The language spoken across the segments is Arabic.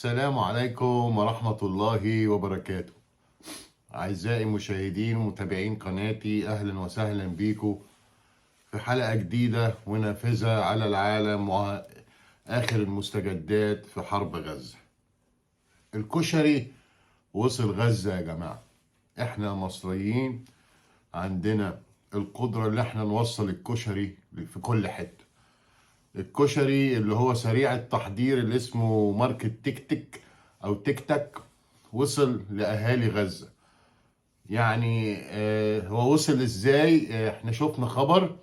السلام عليكم ورحمة الله وبركاته. أعزائي مشاهدين ومتابعين قناتي، أهلا وسهلا بيكم في حلقة جديدة ونافذة على العالم وآخر المستجدات في حرب غزة. الكشري وصل غزة يا جماعة. احنا مصريين عندنا القدرة اللي احنا نوصل الكشري في كل حتة. الكشري اللي هو سريع التحضير اللي اسمه ماركة تيك تيك او تيك تاك وصل لأهالي غزة. يعني هو وصل ازاي؟ احنا شفنا خبر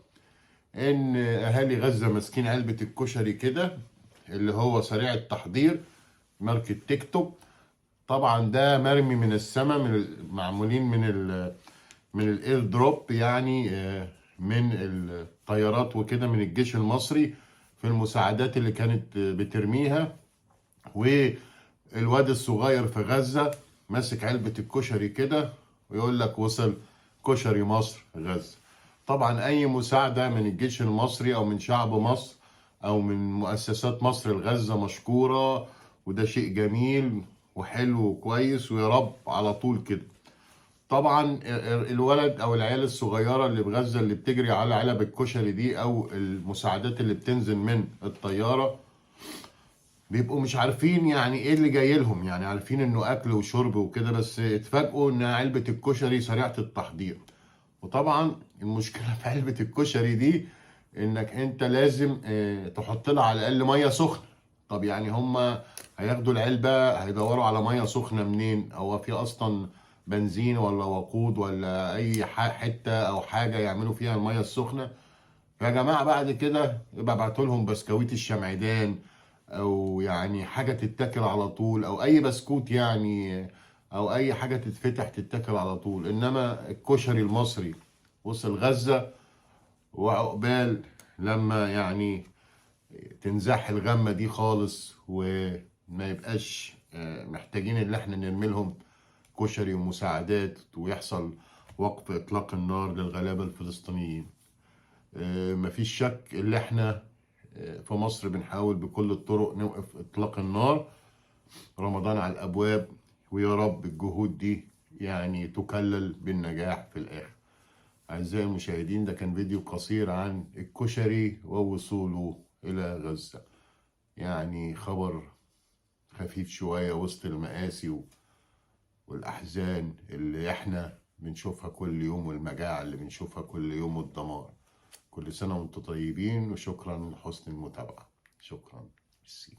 ان اهالي غزة ماسكين علبة الكشري كده اللي هو سريع التحضير ماركة تيك توك. طبعا ده مرمي من السماء، معمولين من الاير دروب، يعني من الطيارات وكده من الجيش المصري في المساعدات اللي كانت بترميها. والواد الصغير في غزة ماسك علبة الكشري كده ويقول لك وصل كشري مصر غزة. طبعا اي مساعدة من الجيش المصري او من شعب مصر او من مؤسسات مصر لغزة مشكورة، وده شيء جميل وحلو وكويس، ويا رب على طول كده. طبعا الولد او العيال الصغيره اللي بغزه اللي بتجري على علب الكشري دي او المساعدات اللي بتنزل من الطياره بيبقوا مش عارفين يعني ايه اللي جاي لهم، يعني عارفين انه اكل وشرب وكده، بس اتفاجئوا ان علبه الكشري سريعه التحضير. وطبعا المشكله في علبه الكشري دي انك انت لازم تحط لها على الاقل ميه سخنه. طب يعني هم هياخدوا العلبه هيدوروا على ميه سخنه منين؟ هو في اصلا بنزين ولا وقود ولا اي حته او حاجه يعملوا فيها الميه السخنه؟ يا جماعه بعد كده يبقى ابعتوا لهم بسكويت الشمعدان او يعني حاجه تتاكل على طول، او اي بسكوت يعني، او اي حاجه تتفتح تتاكل على طول. انما الكشري المصري وصل غزه، وعقبال لما يعني تنزح الغمه دي خالص وما يبقاش محتاجين اللي احنا نرمي لهم كشري ومساعدات، ويحصل وقف اطلاق النار للغلابه الفلسطينيين. مفيش شك اللي احنا في مصر بنحاول بكل الطرق نوقف اطلاق النار. رمضان على الابواب، ويا رب الجهود دي يعني تكلل بالنجاح في الاخر. اعزائي المشاهدين، ده كان فيديو قصير عن الكشري ووصوله الى غزة. يعني خبر خفيف شوية وسط المآسي والاحزان اللي احنا بنشوفها كل يوم، والمجاعة اللي بنشوفها كل يوم، والدمار. كل سنة وانتم طيبين، وشكرا لحسن المتابعة. شكرا. ميرسي.